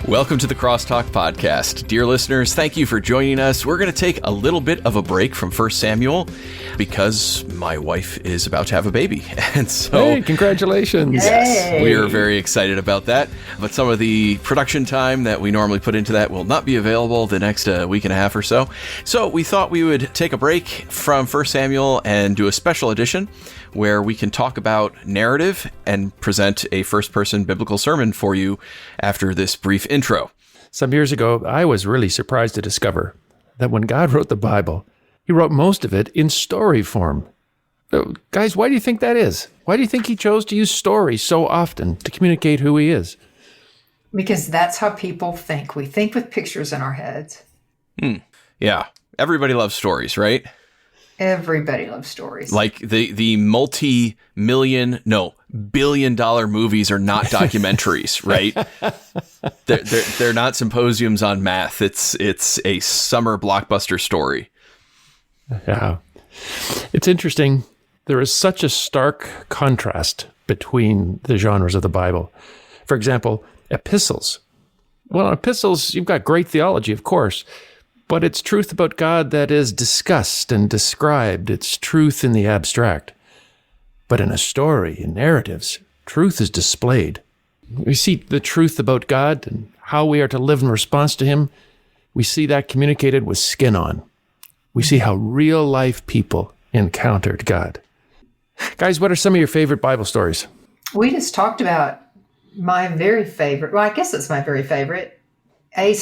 Welcome to the CrossTalk podcast. Dear listeners, thank you for joining us. We're going to take a little bit of a break from 1 Samuel because my wife is about to have a baby. And so, hey, congratulations. Yes, we are very excited about that. But some of the production time that we normally put into that will not be available the next week and a half or so. So we thought we would take a break from 1 Samuel and do a special edition where we can talk about narrative and present a first-person biblical sermon for you after this brief intro. Some years ago, I was really surprised to discover that when God wrote the Bible, he wrote most of it in story form. Guys, why do you think that is? Why do you think he chose to use stories so often to communicate who he is? Because that's how people think. We think with pictures in our heads. Yeah. Everybody loves stories, right? Everybody loves stories. Like the billion-dollar movies are not documentaries, right? They're not symposiums on math. It's a summer blockbuster story. Yeah. It's interesting. There is such a stark contrast between the genres of the Bible. For example, epistles. Well, epistles, you've got great theology, of course, but it's truth about God that is discussed and described. It's truth in the abstract. But in a story, in narratives, truth is displayed. We see the truth about God and how we are to live in response to him. We see that communicated with skin on. We see how real life people encountered God. Guys, what are some of your favorite Bible stories? We just talked about my very favorite. Well, I guess it's my very favorite. A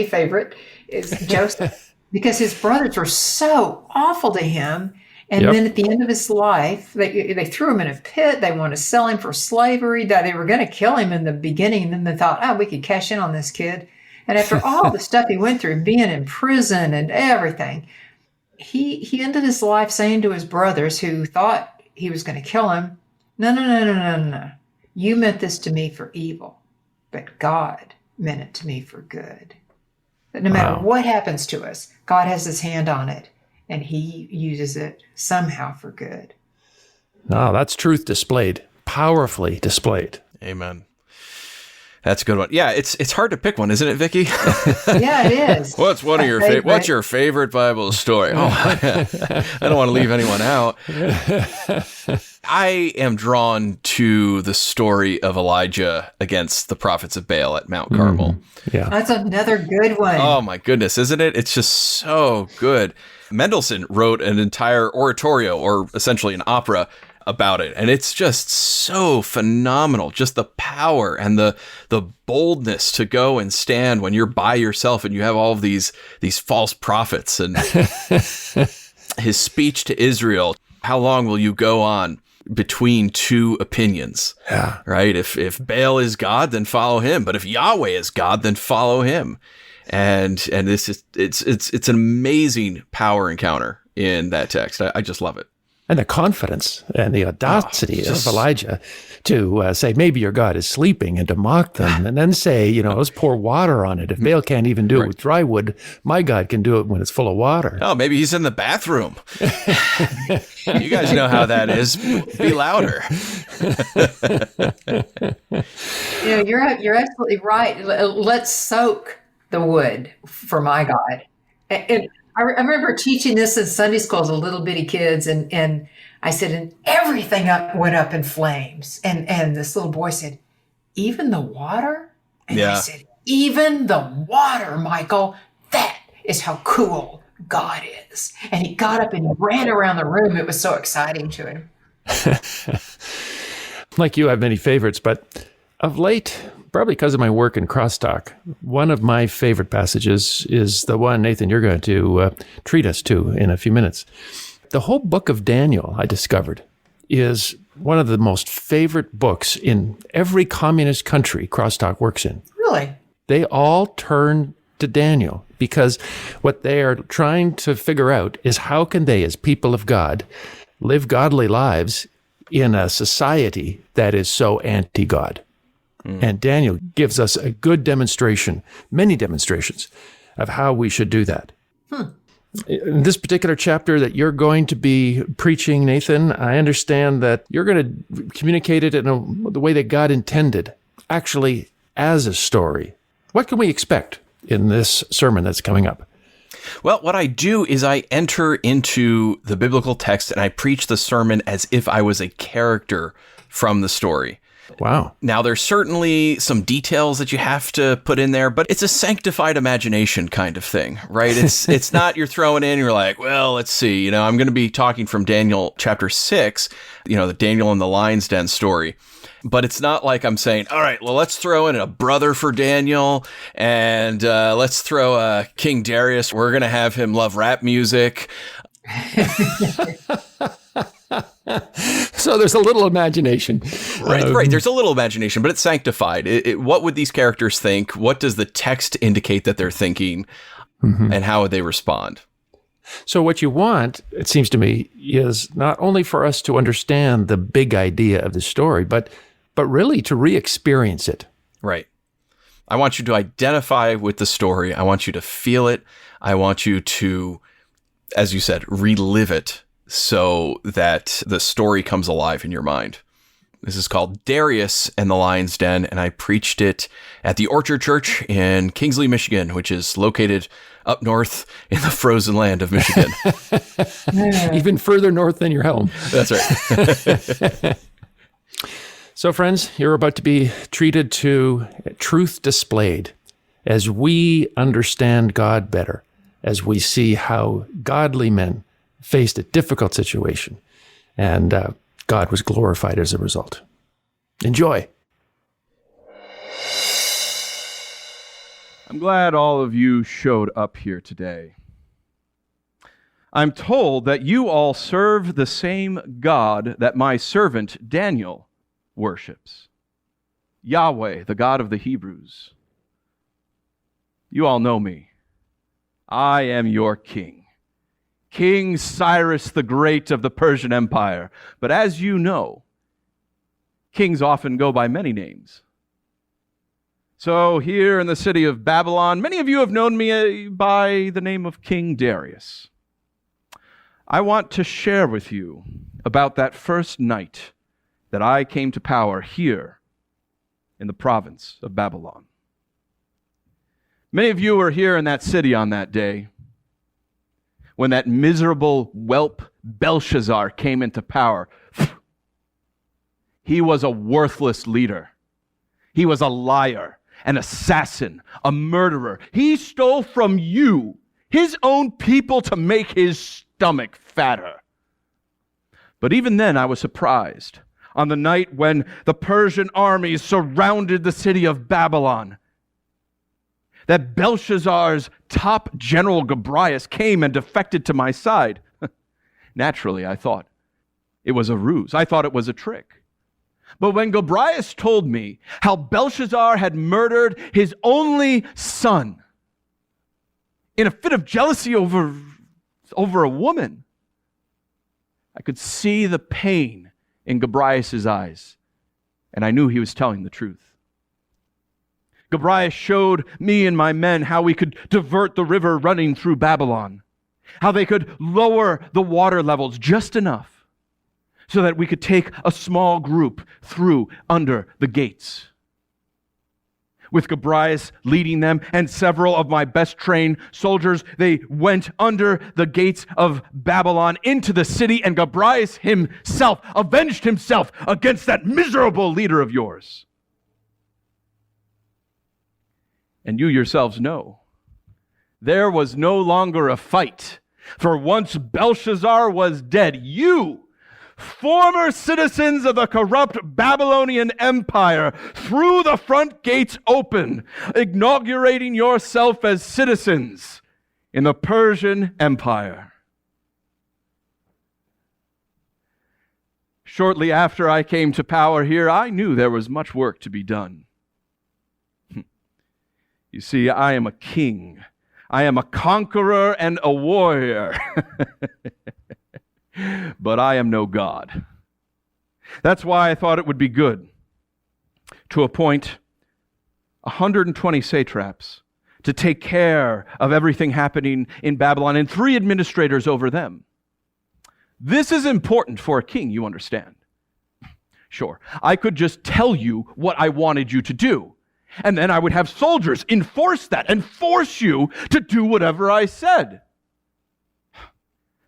favorite is Joseph, because his brothers were so awful to him. And then at the end of his life, they threw him in a pit. They wanted to sell him for slavery. They were going to kill him in the beginning. And then they thought, we could cash in on this kid. And after all the stuff he went through, being in prison and everything, he ended his life saying to his brothers who thought he was going to kill him, no. You meant this to me for evil, but God meant it to me for good. That no matter what happens to us, God has his hand on it, and he uses it somehow for good. No, that's truth displayed, powerfully displayed. Amen. That's a good one. Yeah, it's hard to pick one, isn't it, Vicki? Yeah, it is. What's your favorite Bible story? I don't want to leave anyone out. I am drawn to the story of Elijah against the prophets of Baal at Mount Carmel. Yeah, that's another good one. Oh my goodness, isn't it? It's just so good. Mendelssohn wrote an entire oratorio, or essentially an opera, about it, and it's just so phenomenal. Just the power and the boldness to go and stand when you're by yourself and you have all of these false prophets, and his speech to Israel. How long will you go on between two opinions? Yeah. Right? If Baal is God, then follow him. But if Yahweh is God, then follow him. And this is it's an amazing power encounter in that text. I just love it. And the confidence and the audacity of Elijah to say, maybe your God is sleeping, and to mock them, and then say, let's pour water on it. If Baal can't even do it with dry wood, my God can do it when it's full of water. Oh, maybe he's in the bathroom. You guys know how that is. Be louder. You're absolutely right. Let's soak the wood for my God. And I remember teaching this in Sunday school as a little bitty kids, and I said, and everything went up in flames. And this little boy said, even the water? And I said, even the water, Michael. That is how cool God is. And he got up and he ran around the room. It was so exciting to him. Like you, I have many favorites, but of late, probably because of my work in CrossTalk, one of my favorite passages is the one, Nathan, you're going to treat us to in a few minutes. The whole book of Daniel, I discovered, is one of the most favorite books in every communist country CrossTalk works in. Really? They all turn to Daniel because what they are trying to figure out is how can they, as people of God, live godly lives in a society that is so anti-God. And Daniel gives us a good demonstration, many demonstrations, of how we should do that. In this particular chapter that you're going to be preaching, Nathan, I understand that you're going to communicate it in the way that God intended, actually as a story. What can we expect in this sermon that's coming up? Well, what I do is I enter into the biblical text and I preach the sermon as if I was a character from the story. Wow. Now, there's certainly some details that you have to put in there, but it's a sanctified imagination kind of thing, right? It's not you're throwing in, you're like, well, let's see, I'm going to be talking from Daniel chapter 6, the Daniel and the lion's den story. But it's not like I'm saying, all right, well, let's throw in a brother for Daniel and let's throw King Darius. We're going to have him love rap music. So there's a little imagination. Right. There's a little imagination, but it's sanctified. What would these characters think? What does the text indicate that they're thinking? Mm-hmm. And how would they respond? So what you want, it seems to me, is not only for us to understand the big idea of the story, but really to re-experience it. Right. I want you to identify with the story. I want you to feel it. I want you to, as you said, relive it so that the story comes alive in your mind. This is called Darius and the Lion's Den, and I preached it at the Orchard Church in Kingsley, Michigan, which is located up north in the frozen land of Michigan. Even further north than your home. That's right. So, friends, you're about to be treated to truth displayed as we understand God better, as we see how godly men faced a difficult situation, and God was glorified as a result. Enjoy. I'm glad all of you showed up here today. I'm told that you all serve the same God that my servant Daniel worships, Yahweh, the God of the Hebrews. You all know me. I am your king. King Cyrus the Great of the Persian Empire. But as you know, kings often go by many names. So here in the city of Babylon, many of you have known me by the name of King Darius. I want to share with you about that first night that I came to power here in the province of Babylon. Many of you were here in that city on that day when that miserable whelp Belshazzar came into power. He was a worthless leader. He was a liar, an assassin, a murderer. He stole from you, his own people, to make his stomach fatter. But even then, I was surprised on the night when the Persian armies surrounded the city of Babylon, that Belshazzar's top general Darius came and defected to my side. Naturally, I thought it was a ruse. I thought it was a trick. But when Darius told me how Belshazzar had murdered his only son in a fit of jealousy over a woman, I could see the pain in Darius' eyes, and I knew he was telling the truth. Darius showed me and my men how we could divert the river running through Babylon, how they could lower the water levels just enough so that we could take a small group through under the gates. With Darius leading them and several of my best trained soldiers, they went under the gates of Babylon into the city, and Darius himself avenged himself against that miserable leader of yours. And you yourselves know, there was no longer a fight, for once Belshazzar was dead, you, former citizens of the corrupt Babylonian Empire, threw the front gates open, inaugurating yourself as citizens in the Persian Empire. Shortly after I came to power here, I knew there was much work to be done. You see, I am a king. I am a conqueror and a warrior. But I am no God. That's why I thought it would be good to appoint 120 satraps to take care of everything happening in Babylon and 3 administrators over them. This is important for a king, you understand. Sure, I could just tell you what I wanted you to do, And then I would have soldiers enforce that and force you to do whatever I said.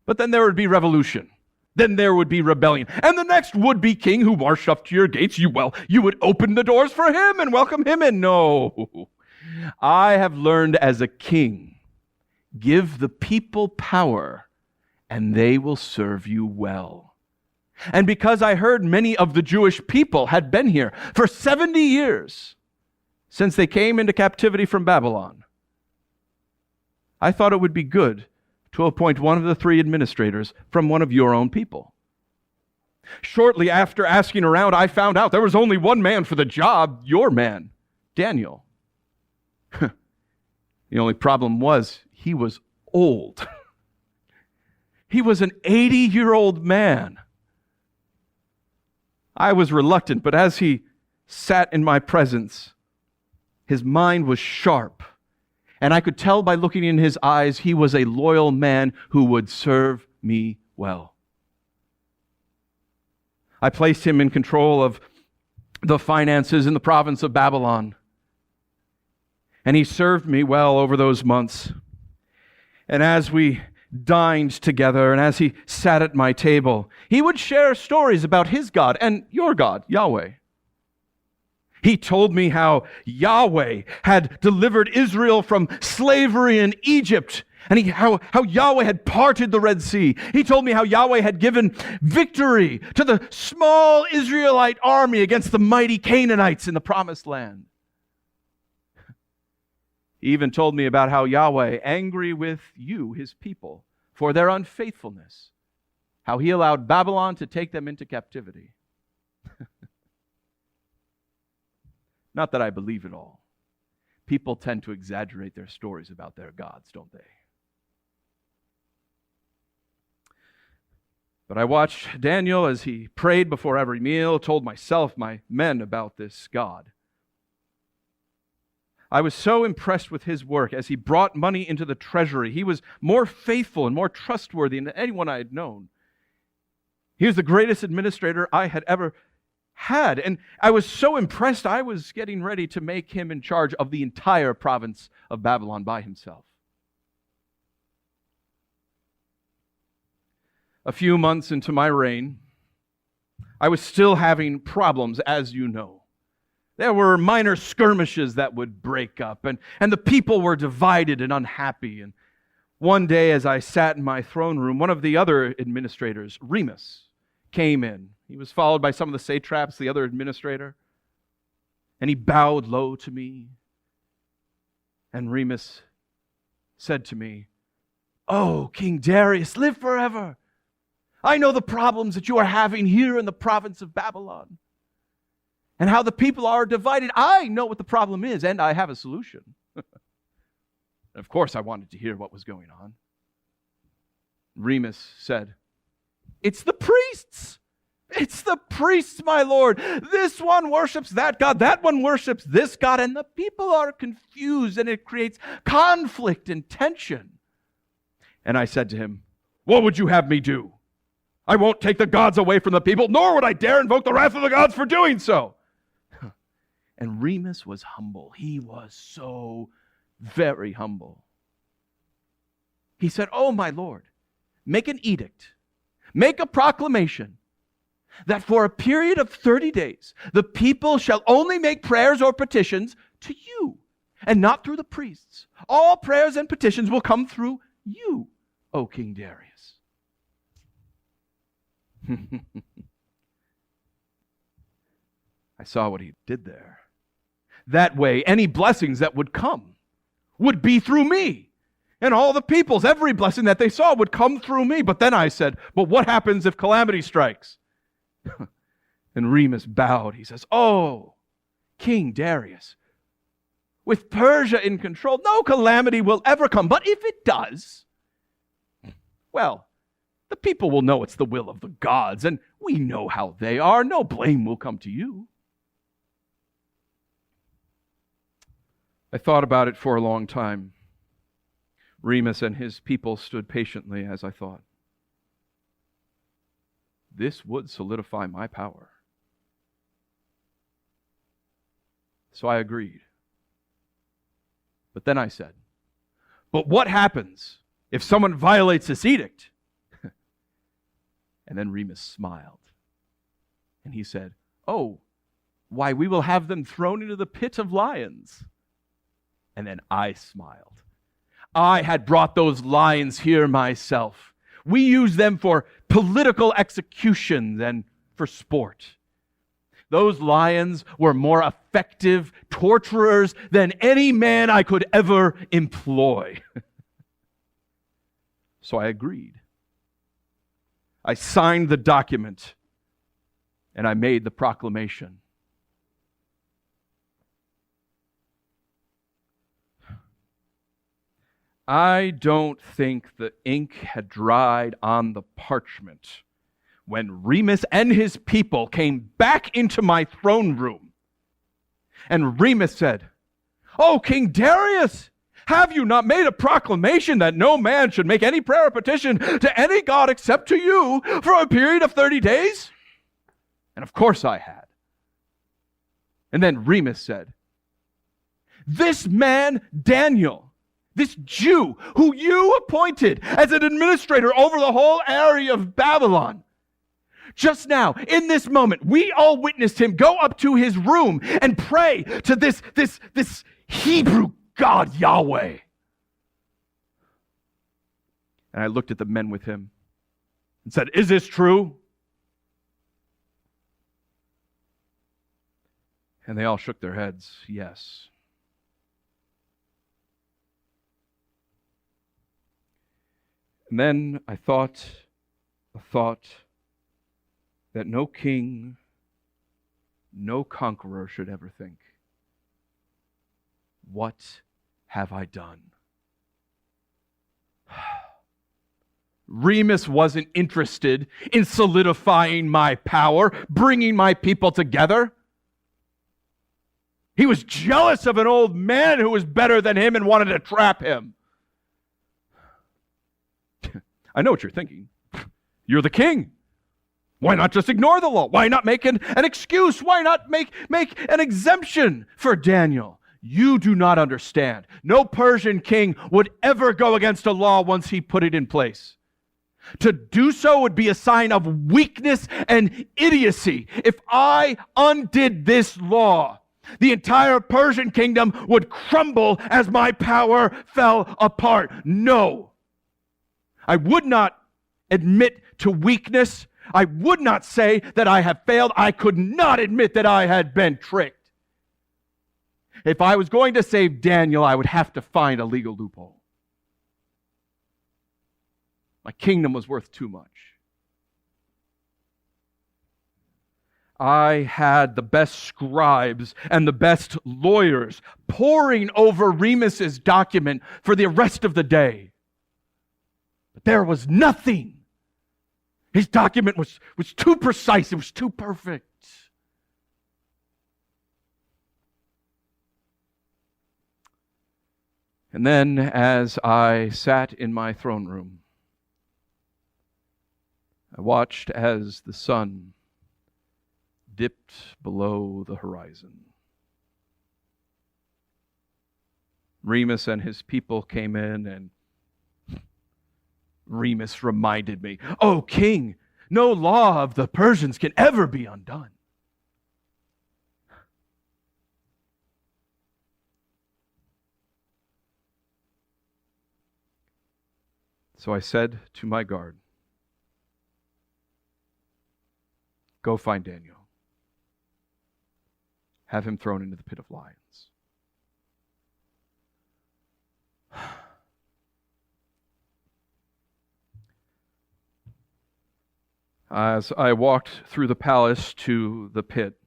But then there would be revolution. Then there would be rebellion. And the next would-be king who marched up to your gates, you would open the doors for him and welcome him in. No. I have learned as a king, give the people power and they will serve you well. And because I heard many of the Jewish people had been here for 70 years since they came into captivity from Babylon, I thought it would be good to appoint one of the 3 administrators from one of your own people. Shortly after asking around, I found out there was only one man for the job, your man, Daniel. The only problem was he was old. He was an 80-year-old man. I was reluctant, but as he sat in my presence, his mind was sharp. And I could tell by looking in his eyes, he was a loyal man who would serve me well. I placed him in control of the finances in the province of Babylon. And he served me well over those months. And as we dined together and as he sat at my table, he would share stories about his God and your God, Yahweh. He told me how Yahweh had delivered Israel from slavery in Egypt, and how Yahweh had parted the Red Sea. He told me how Yahweh had given victory to the small Israelite army against the mighty Canaanites in the Promised Land. He even told me about how Yahweh, angry with you, his people, for their unfaithfulness, how he allowed Babylon to take them into captivity. Not that I believe it all. People tend to exaggerate their stories about their gods, don't they? But I watched Daniel as he prayed before every meal, told myself, my men, about this God. I was so impressed with his work as he brought money into the treasury. He was more faithful and more trustworthy than anyone I had known. He was the greatest administrator I had ever had. And I was so impressed, I was getting ready to make him in charge of the entire province of Babylon by himself. A few months into my reign, I was still having problems, as you know. There were minor skirmishes that would break up, and the people were divided and unhappy. And one day, as I sat in my throne room, one of the other administrators, Remus, came in. He was followed by some of the satraps, the other administrator, and he bowed low to me. And Remus said to me, "Oh, King Darius, live forever. I know the problems that you are having here in the province of Babylon and how the people are divided. I know what the problem is, and I have a solution." Of course, I wanted to hear what was going on. Remus said, "It's the priests. It's the priests, my lord. This one worships that God, that one worships this God, and the people are confused, and it creates conflict and tension." And I said to him, "What would you have me do? I won't take the gods away from the people, nor would I dare invoke the wrath of the gods for doing so." And Remus was humble. He was so very humble. He said, "Oh, my lord, make an edict, make a proclamation that for a period of 30 days, the people shall only make prayers or petitions to you, and not through the priests. All prayers and petitions will come through you, O King Darius." I saw what he did there. That way, any blessings that would come would be through me. And all the peoples, every blessing that they saw would come through me. But then I said, "But what happens if calamity strikes?" And Remus bowed. He says, "Oh, King Darius, with Persia in control, no calamity will ever come. But if it does, well, the people will know it's the will of the gods, and we know how they are. No blame will come to you." I thought about it for a long time. Remus and his people stood patiently as I thought. This would solidify my power. So I agreed. But then I said, but what happens if someone violates this edict? And then Remus smiled. And he said, oh, why, we will have them thrown into the pit of lions. And then I smiled. I had brought those lions here myself. We use them for political execution than for sport. Those lions were more effective torturers than any man I could ever employ. So I agreed. I signed the document, and I made the proclamation. I don't think the ink had dried on the parchment when Remus and his people came back into my throne room. And Remus said, oh, King Darius, have you not made a proclamation that no man should make any prayer or petition to any god except to you for a period of 30 days? And of course I had. And then Remus said, this man, Daniel, this Jew who you appointed as an administrator over the whole area of Babylon, just now, in this moment, we all witnessed him go up to his room and pray to this Hebrew God, Yahweh. And I looked at the men with him and said, is this true? And they all shook their heads, yes. And then I thought a thought that no king, no conqueror should ever think. What have I done? Remus wasn't interested in solidifying my power, bringing my people together. He was jealous of an old man who was better than him and wanted to trap him. I know what you're thinking. You're the king. Why not just ignore the law? Why not make an excuse? Why not make an exemption for Daniel? You do not understand. No Persian king would ever go against a law once he put it in place. To do so would be a sign of weakness and idiocy. If I undid this law, the entire Persian kingdom would crumble as my power fell apart. No. I would not admit to weakness. I would not say that I have failed. I could not admit that I had been tricked. If I was going to save Daniel, I would have to find a legal loophole. My kingdom was worth too much. I had the best scribes and the best lawyers poring over Remus's document for the rest of the day. But there was nothing. His document was too precise. It was too perfect. And then as I sat in my throne room, I watched as the sun dipped below the horizon. Remus and his people came in, and Remus reminded me, "Oh, king, no law of the Persians can ever be undone." So I said to my guard, "Go find Daniel. Have him thrown into the pit of lions." As I walked through the palace to the pit,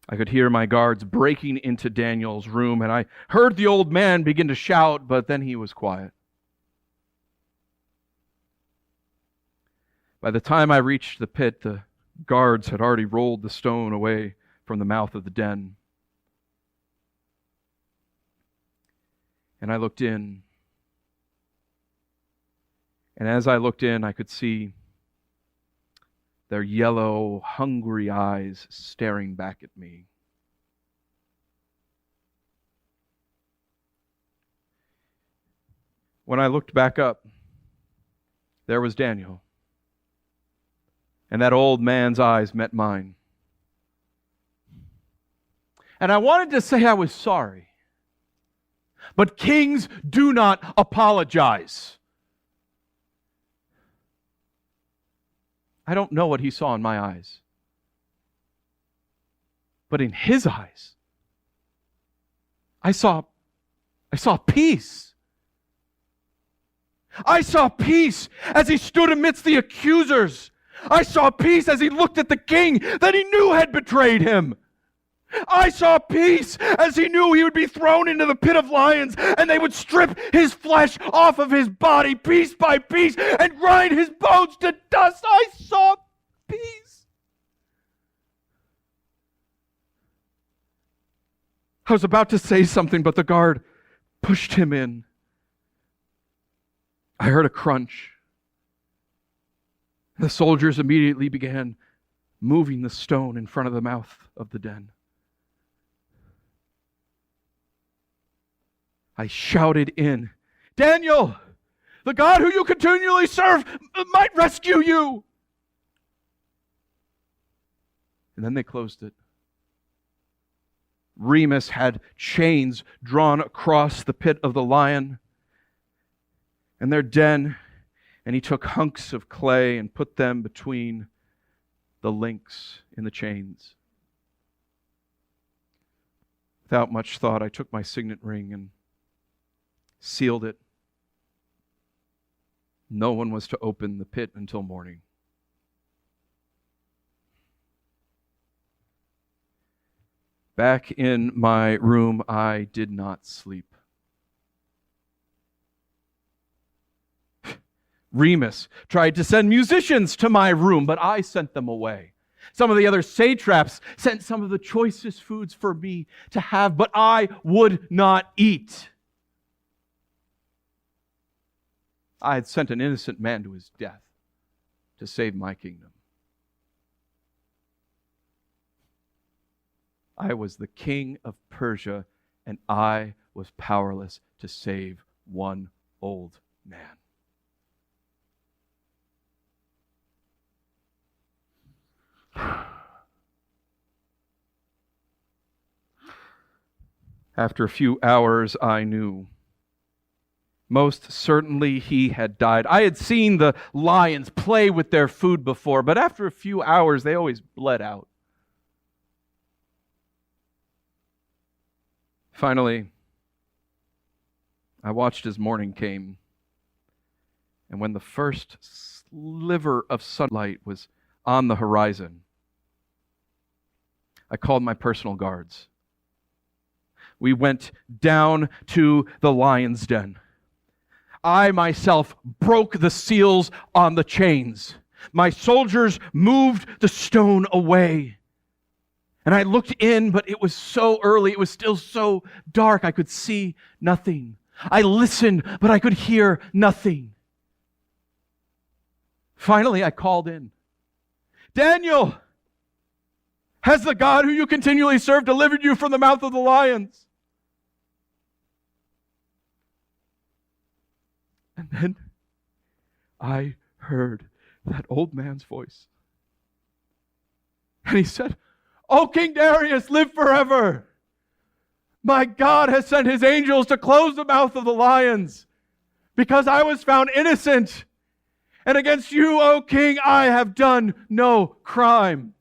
I could hear my guards breaking into Daniel's room, and I heard the old man begin to shout, but then he was quiet. By the time I reached the pit, the guards had already rolled the stone away from the mouth of the den. And I looked in. And as I looked in, I could see their yellow, hungry eyes staring back at me. When I looked back up, there was Daniel. And that old man's eyes met mine. And I wanted to say I was sorry. But kings do not apologize. I don't know what he saw in my eyes. But in his eyes, I saw peace. I saw peace as he stood amidst the accusers. I saw peace as he looked at the king that he knew had betrayed him. I saw peace as he knew he would be thrown into the pit of lions and they would strip his flesh off of his body piece by piece and grind his bones to dust. I saw peace. I was about to say something, but the guard pushed him in. I heard a crunch. The soldiers immediately began moving the stone in front of the mouth of the den. I shouted in, "Daniel, the God who you continually serve might rescue you." And then they closed it. Remus had chains drawn across the pit of the lion and their den, and he took hunks of clay and put them between the links in the chains. Without much thought, I took my signet ring and sealed it. No one was to open the pit until morning. Back in my room, I did not sleep. Remus tried to send musicians to my room, but I sent them away. Some of the other satraps sent some of the choicest foods for me to have, but I would not eat. I had sent an innocent man to his death to save my kingdom. I was the king of Persia, and I was powerless to save one old man. After a few hours, I knew. Most certainly he had died. I had seen the lions play with their food before, but after a few hours, they always bled out. Finally, I watched as morning came, and when the first sliver of sunlight was on the horizon, I called my personal guards. We went down to the lion's den. I myself broke the seals on the chains. My soldiers moved the stone away. And I looked in, but it was so early. It was still so dark. I could see nothing. I listened, but I could hear nothing. Finally, I called in, "Daniel, has the God who you continually serve delivered you from the mouth of the lions?" And then I heard that old man's voice. And he said, "O King Darius, live forever. My God has sent his angels to close the mouth of the lions because I was found innocent. And against you, O King, I have done no crime."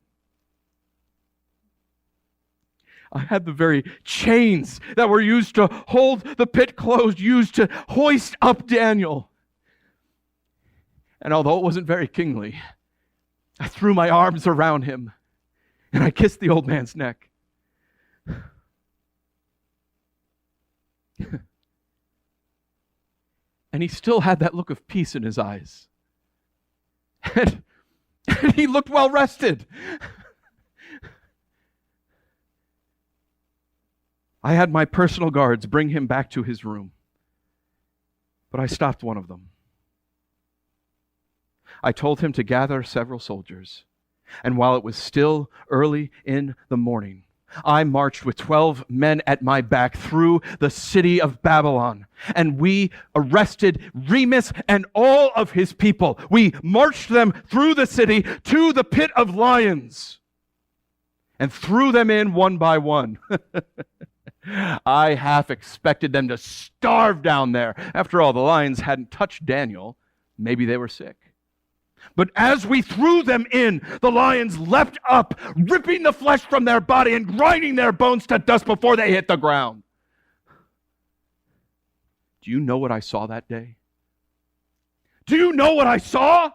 I had the very chains that were used to hold the pit closed, used to hoist up Daniel. And although it wasn't very kingly, I threw my arms around him and I kissed the old man's neck. And he still had that look of peace in his eyes. And he looked well rested. I had my personal guards bring him back to his room, but I stopped one of them. I told him to gather several soldiers, and while it was still early in the morning, I marched with 12 men at my back through the city of Babylon, and we arrested Remus and all of his people. We marched them through the city to the pit of lions and threw them in one by one. I half expected them to starve down there. After all, the lions hadn't touched Daniel. Maybe they were sick. But as we threw them in, the lions leapt up, ripping the flesh from their body and grinding their bones to dust before they hit the ground. Do you know what I saw that day? Do you know what I saw?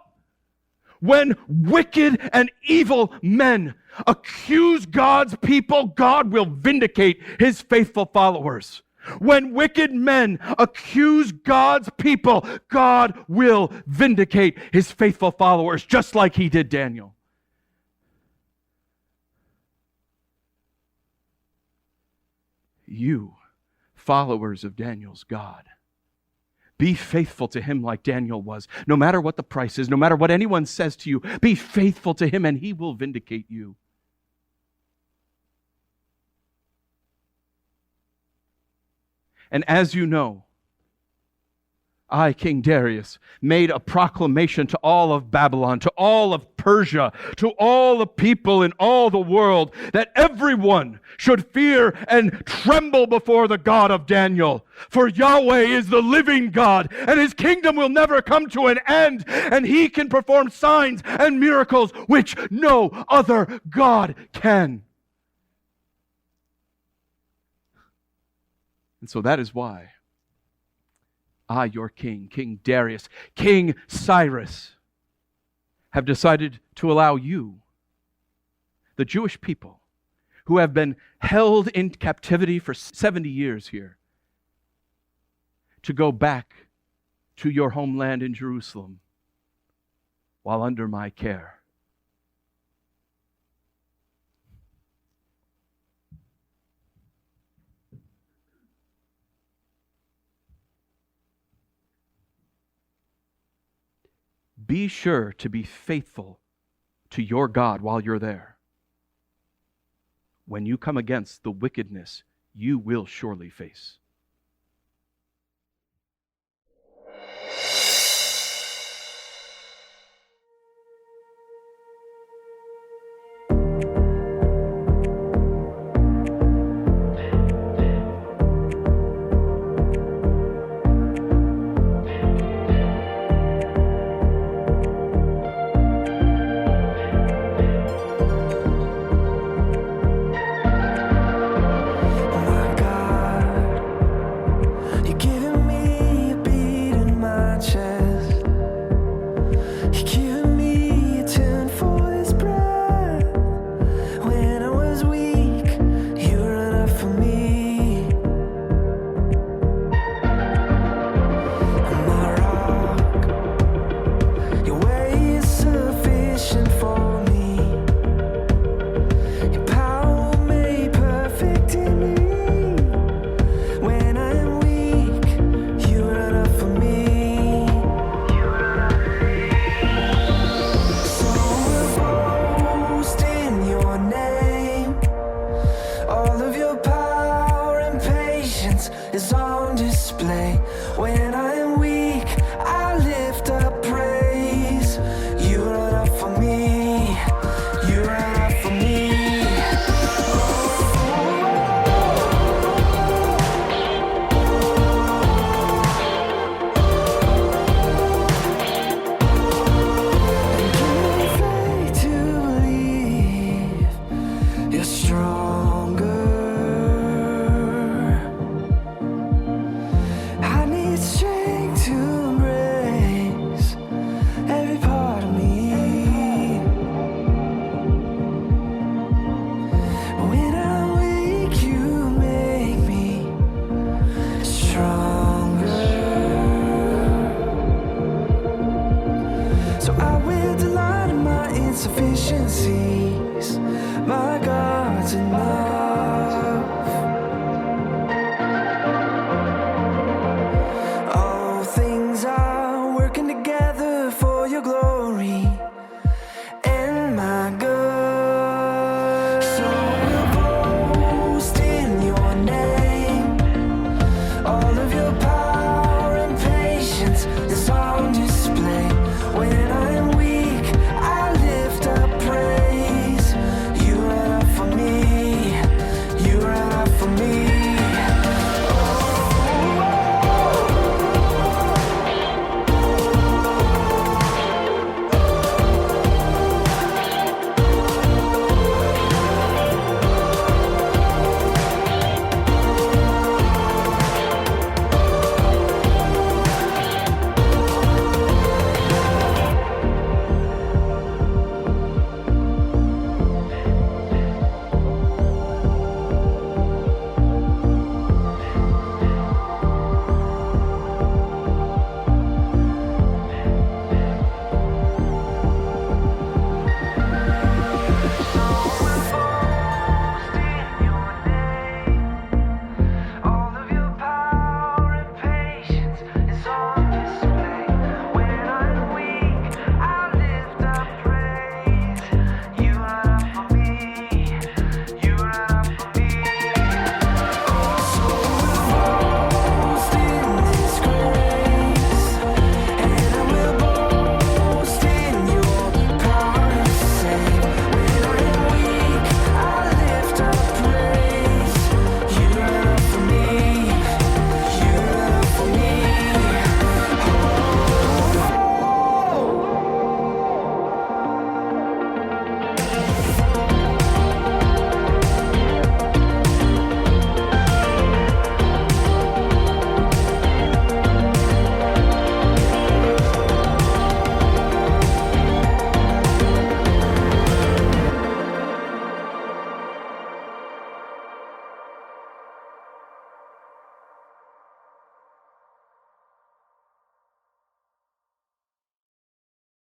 When wicked and evil men accuse God's people, God will vindicate his faithful followers. When wicked men accuse God's people, God will vindicate his faithful followers, just like he did Daniel. You, followers of Daniel's God, be faithful to him like Daniel was. No matter what the price is, no matter what anyone says to you, be faithful to him and he will vindicate you. And as you know, I, King Darius, made a proclamation to all of Babylon, to all of Persia, to all the people in all the world, that everyone should fear and tremble before the God of Daniel. For Yahweh is the living God, and his kingdom will never come to an end, and he can perform signs and miracles which no other God can. And so that is why I, your king, King Darius, King Cyrus, have decided to allow you, the Jewish people, who have been held in captivity for 70 years here, to go back to your homeland in Jerusalem while under my care. Be sure to be faithful to your God while you're there. When you come against the wickedness you will surely face. Is on display. When I am weak, I live.